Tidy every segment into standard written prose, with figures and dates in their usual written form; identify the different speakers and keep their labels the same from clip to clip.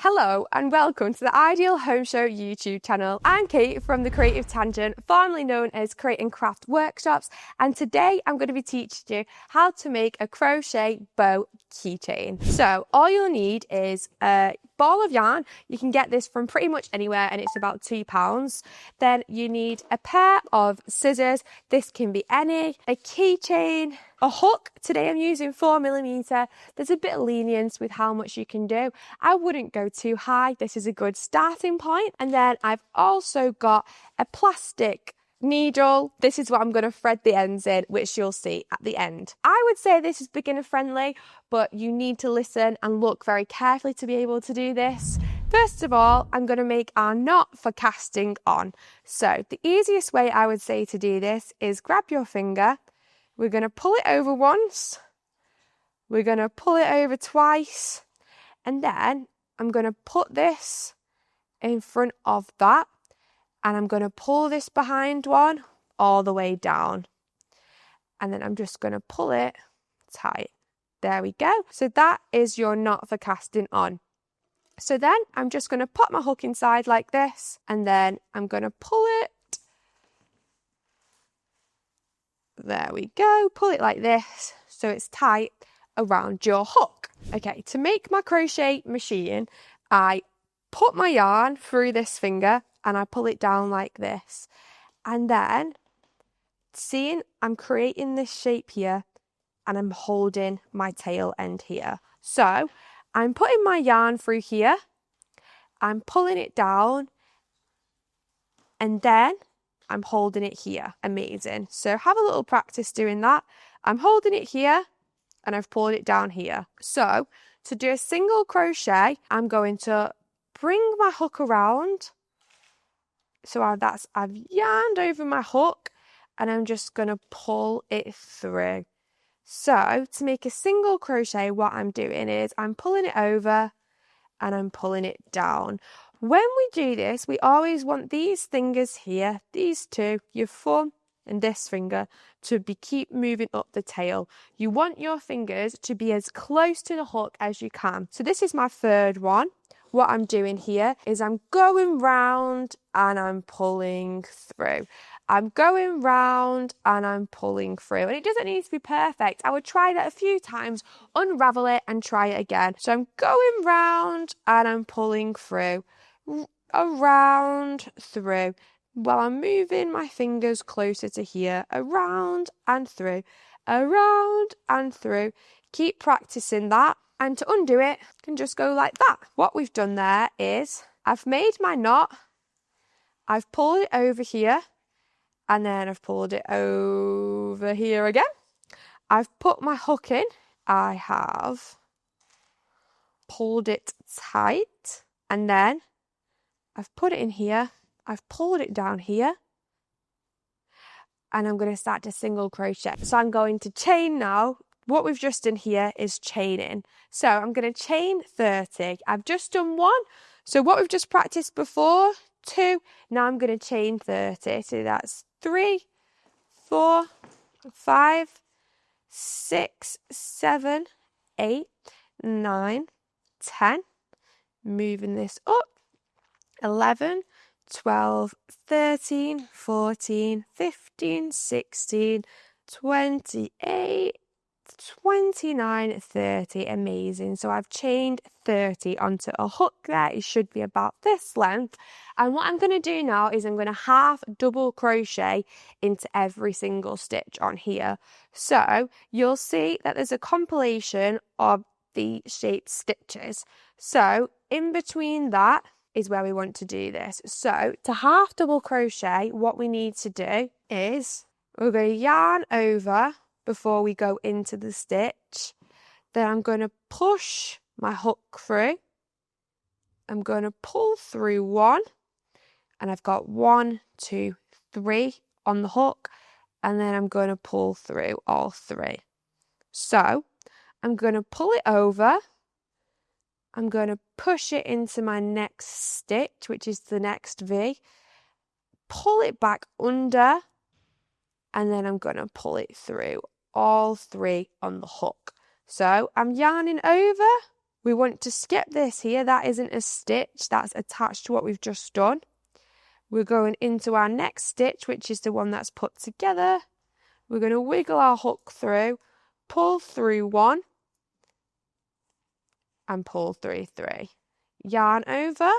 Speaker 1: Hello and welcome to the Ideal Home Show YouTube channel. I'm Kate from The Creative Tangent, formerly known as Create and Craft Workshops, and today I'm going to be teaching you how to make a crochet bow keychain. So all you'll need is a ball of yarn. You can get this from pretty much anywhere and it's about £2. Then you need a pair of scissors. This can be any, a keychain, a hook. Today I'm using 4mm. There's a bit of lenience with how much you can do. I wouldn't go too high. This is a good starting point. And then I've also got a plastic needle. This is what I'm going to thread the ends in, which you'll see at the end. I would say this is beginner friendly, but you need to listen and look very carefully to be able to do this. First of all, I'm going to make our knot for casting on. So the easiest way I would say to do this is grab your finger. We're going to pull it over once. We're going to pull it over twice. And then I'm going to put this in front of that. And I'm going to pull this behind one all the way down. And then I'm just going to pull it tight. There we go. So that is your knot for casting on. So then I'm just going to put my hook inside like this. And then I'm going to pull it. There we go. Pull it like this so it's tight around your hook. Okay, to make my crochet machine, I put my yarn through this finger and I pull it down like this. And then, seeing I'm creating this shape here and I'm holding my tail end here. So, I'm putting my yarn through here, I'm pulling it down, and then I'm holding it here. Amazing. So have a little practice doing that. I'm holding it here and I've pulled it down here. So, to do a single crochet, I'm going to bring my hook around. So I've yarned over my hook and I'm just going to pull it through. So to make a single crochet, what I'm doing is I'm pulling it over and I'm pulling it down. When we do this, we always want these fingers here, these two, your thumb and this finger, to keep moving up the tail. You want your fingers to be as close to the hook as you can. So this is my third one. What I'm doing here is I'm going round and I'm pulling through. I'm going round and I'm pulling through. And it doesn't need to be perfect. I would try that a few times, unravel it and try it again. So I'm going round and I'm pulling through, around, through. While I'm moving my fingers closer to here, around and through, around and through. Keep practicing that. And to undo it, can just go like that. What we've done there is I've made my knot, I've pulled it over here, and then I've pulled it over here again. I've put my hook in, I have pulled it tight, and then I've put it in here, I've pulled it down here, and I'm going to start to single crochet. So I'm going to chain now. What we've just done here is chaining. So I'm going to chain 30. I've just done one. So what we've just practiced before, 2. Now I'm going to chain 30. So that's 3, 4, 5, 6, 7, 8, 9, 10. Moving this up. 11, 12, 13, 14, 15, 16, 28, 29, 30. Amazing. So I've chained 30 onto a hook there. It should be about this length. And what I'm going to do now is I'm going to half double crochet into every single stitch on here. So you'll see that there's a compilation of the shaped stitches. So in between that is where we want to do this. So to half double crochet, what we need to do is we're going to yarn over before we go into the stitch. Then I'm going to push my hook through. I'm going to pull through one, and I've got 1, 2, 3 on the hook, and then I'm going to pull through all 3. So I'm going to pull it over. I'm going to push it into my next stitch, which is the next V, pull it back under, and then I'm going to pull it through all 3 on the hook. So I'm yarning over We want to skip this here. That isn't a stitch, that's attached to what we've just done. We're going into our next stitch, which is the one that's put together. We're going to wiggle our hook through, pull through one, and pull through three. Yarn over,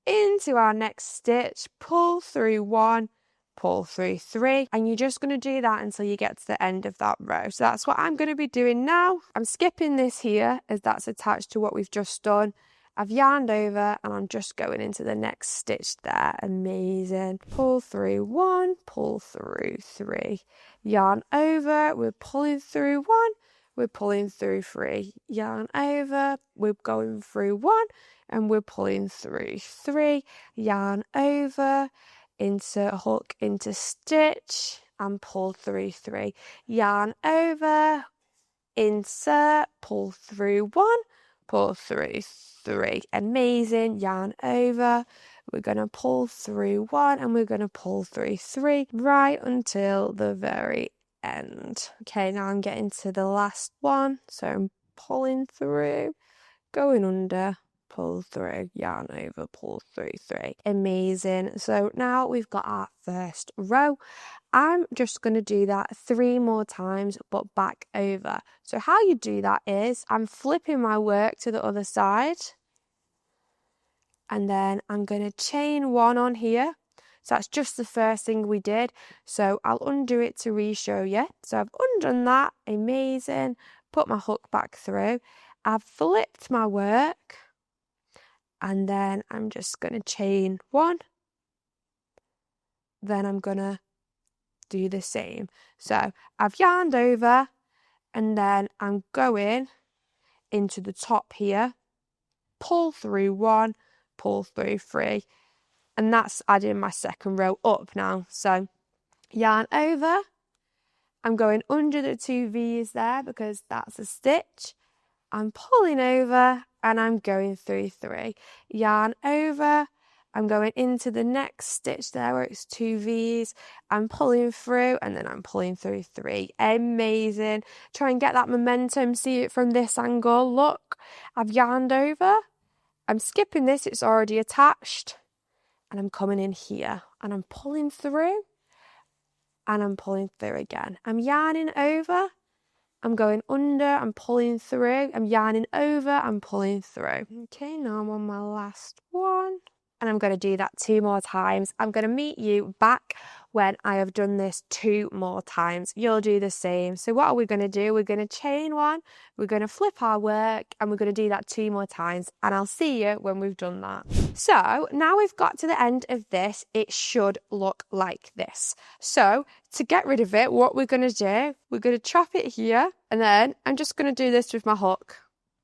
Speaker 1: into our next stitch, pull through one, pull through three, and you're just going to do that until you get to the end of that row. So that's what I'm going to be doing now. I'm skipping this here as that's attached to what we've just done. I've yarned over and I'm just going into the next stitch there. Amazing. Pull through one, pull through three. Yarn over, we're pulling through one, we're pulling through three. Yarn over, we're going through one and we're pulling through three. Yarn over, insert hook into stitch and pull through three. Yarn over, insert, pull through one, pull through three. Amazing. Yarn over, we're going to pull through one and we're going to pull through three right until the very end. Okay, now I'm getting to the last one, so I'm pulling through, going under, pull through, yarn over, pull through three. Amazing. So now we've got our first row. I'm just going to do that 3 more times, but back over. So how you do that is I'm flipping my work to the other side, and then I'm going to chain one on here. So that's just the first thing we did. So I'll undo it to re-show you. So I've undone that. Amazing. Put my hook back through. I've flipped my work, and then I'm just going to chain one. Then I'm going to do the same. So I've yarned over, and then I'm going into the top here, pull through one, pull through three, and that's adding my second row up now. So yarn over, I'm going under the 2 V's there because that's a stitch. I'm pulling over and I'm going through three. Yarn over, I'm going into the next stitch there where it's 2 V's. I'm pulling through and then I'm pulling through three. Amazing. Try and get that momentum. See it from this angle. Look, I've yarned over. I'm skipping this. It's already attached. And I'm coming in here and I'm pulling through and I'm pulling through again. I'm yarning over. I'm going under, I'm pulling through, I'm yarning over, I'm pulling through. Okay, now I'm on my last one. And I'm going to do that 2 more times. I'm going to meet you back when I have done this 2 more times. You'll do the same. So what are we going to do? We're going to chain one, we're going to flip our work, and we're going to do that 2 more times. And I'll see you when we've done that. So now we've got to the end of this, it should look like this. So to get rid of it, what we're going to do, we're going to chop it here, and then I'm just going to do this with my hook.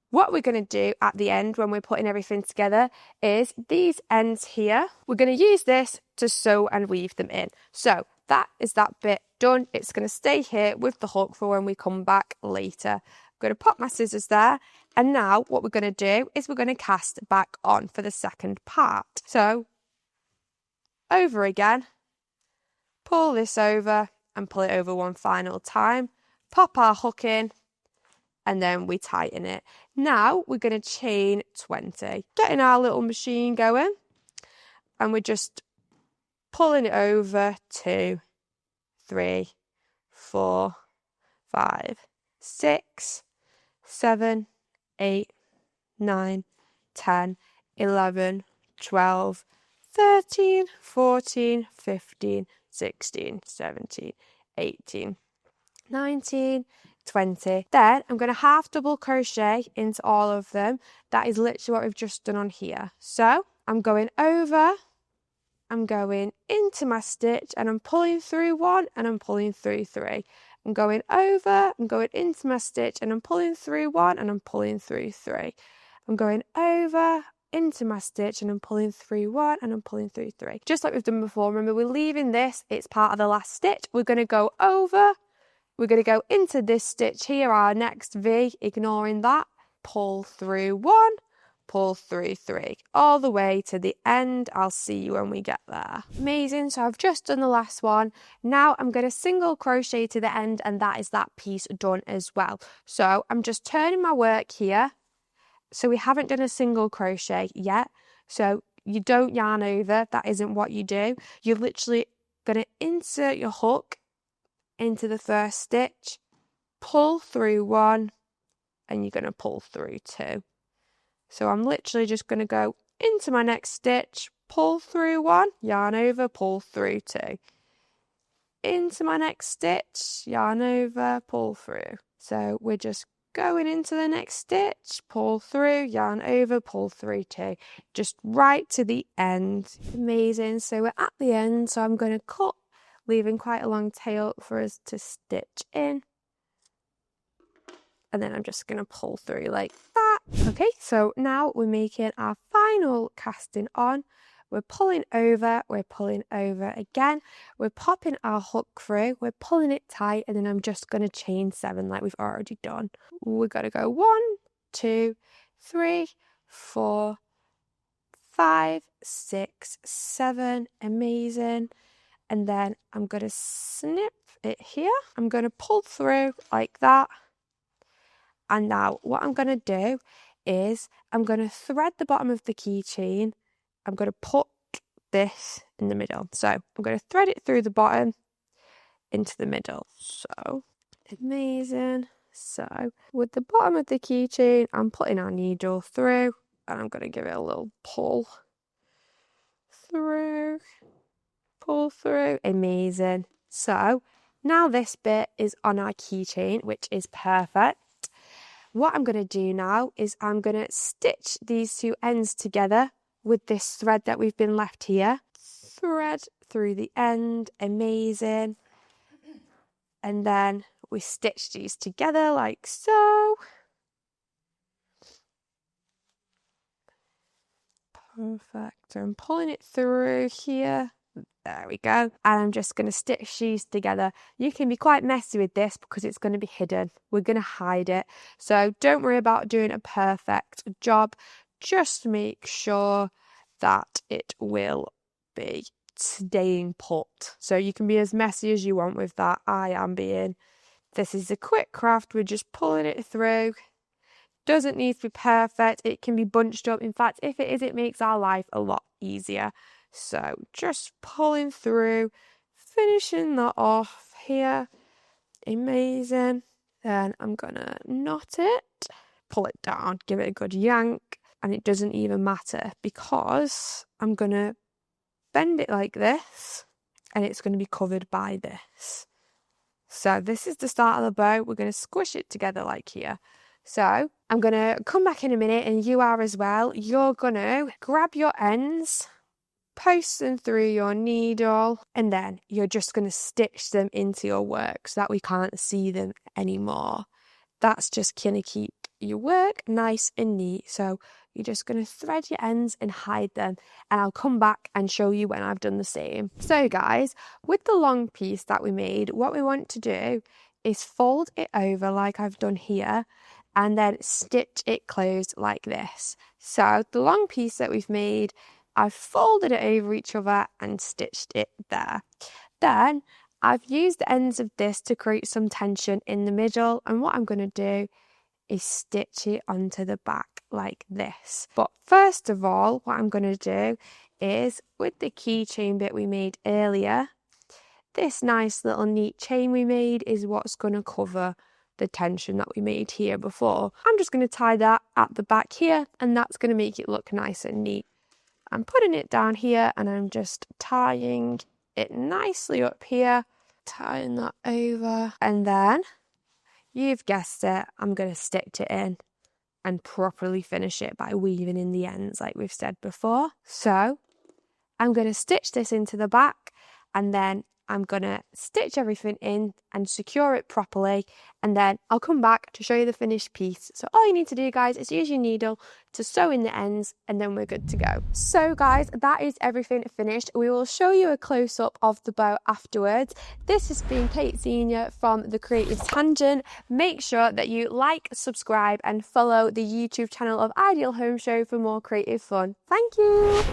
Speaker 1: What we're going to do at the end when we're putting everything together is these ends here, we're going to use this to sew and weave them in. So that is that bit done. It's going to stay here with the hook for when we come back later. I'm going to pop my scissors there, and now what we're going to do is we're going to cast back on for the second part. So over again, pull this over and pull it over one final time, pop our hook in, and then we tighten it. Now we're going to chain 20. Getting our little machine going, and we're just pulling it over 2, 3, 4, 5, 6, 7, 8, 9, 10, 11, 12, 13, 14, 15, 16, 17, 18, 19, 20. Then I'm going to half double crochet into all of them. That is literally what we've just done on here. So I'm going over, I'm going into my stitch, and I'm pulling through one and I'm pulling through three. I'm going over, I'm going into my stitch, and I'm pulling through one and I'm pulling through three. I'm going over, into my stitch, and I'm pulling through one and I'm pulling through three. Just like we've done before. Remember, we're leaving this, it's part of the last stitch. We're going to go over, we're going to go into this stitch here, our next V, ignoring that, pull through one, pull through three, all the way to the end. I'll see you when we get there. Amazing. So I've just done the last one. Now I'm going to single crochet to the end, and that is that piece done as well. So I'm just turning my work here, So we haven't done a single crochet yet. So you don't yarn over, that isn't what you do. You're literally going to insert your hook into the first stitch, pull through one, and you're going to pull through two. So I'm literally just going to go into my next stitch, pull through one, yarn over, pull through two. Into my next stitch, yarn over, pull through. So we're just going into the next stitch, pull through, yarn over, pull through two, just right to the end. Amazing. So we're at the end, so I'm going to cut, leaving quite a long tail for us to stitch in, and then I'm just going to pull through like that. Okay, so now we're making our final casting on. We're pulling over again, we're popping our hook through, we're pulling it tight, and then I'm just going to chain 7 like we've already done. We've got to go 1, 2, 3, 4, 5, 6, 7, amazing. And then I'm going to snip it here. I'm going to pull through like that. And now what I'm going to do is I'm going to thread the bottom of the keychain. I'm going to put this in the middle. So I'm going to thread it through the bottom into the middle. So amazing. So with the bottom of the keychain, I'm putting our needle through, and I'm going to give it a little pull through, pull through. Amazing. So now this bit is on our keychain, which is perfect. What I'm going to do now is I'm going to stitch these two ends together with this thread that we've been left here. Thread through the end, amazing. And then we stitch these together like so. Perfect. So I'm pulling it through here. There we go. And I'm just going to stitch these together. You can be quite messy with this because it's going to be hidden. We're going to hide it. So don't worry about doing a perfect job. Just make sure that it will be staying put. So you can be as messy as you want with that. I am being. This is a quick craft. We're just pulling it through. Doesn't need to be perfect. It can be bunched up. In fact, if it is, it makes our life a lot easier. So just pulling through, finishing that off here. Amazing. Then I'm gonna knot it, pull it down, give it a good yank, and it doesn't even matter because I'm gonna bend it like this, and it's going to be covered by this. So this is the start of the bow. We're going to squish it together like here. So I'm going to come back in a minute, and you are as well. You're going to grab your ends, post them through your needle, and then you're just going to stitch them into your work so that we can't see them anymore. That's just going to keep your work nice and neat. So you're just going to thread your ends and hide them, and I'll come back and show you when I've done the same. So guys, with the long piece that we made, what we want to do is fold it over like I've done here, and then stitch it closed like this. So the long piece that we've made, I've folded it over each other and stitched it there. Then I've used the ends of this to create some tension in the middle, and what I'm going to do is stitch it onto the back like this. But first of all, what I'm going to do is, with the keychain bit we made earlier, this nice little neat chain we made is what's going to cover the tension that we made here before. I'm just going to tie that at the back here, and that's going to make it look nice and neat. I'm putting it down here, and I'm just tying it nicely up here, tying that over, and then you've guessed it, I'm going to stitch it in and properly finish it by weaving in the ends like we've said before. So I'm going to stitch this into the back, and then I'm going to stitch everything in and secure it properly, and then I'll come back to show you the finished piece. So all you need to do, guys, is use your needle to sew in the ends, and then we're good to go. So guys, that is everything finished. We will show you a close-up of the bow afterwards. This has been Cait Senior from The Creative Tangent. Make sure that you like, subscribe, and follow the YouTube channel of Ideal Home Show for more creative fun. Thank you.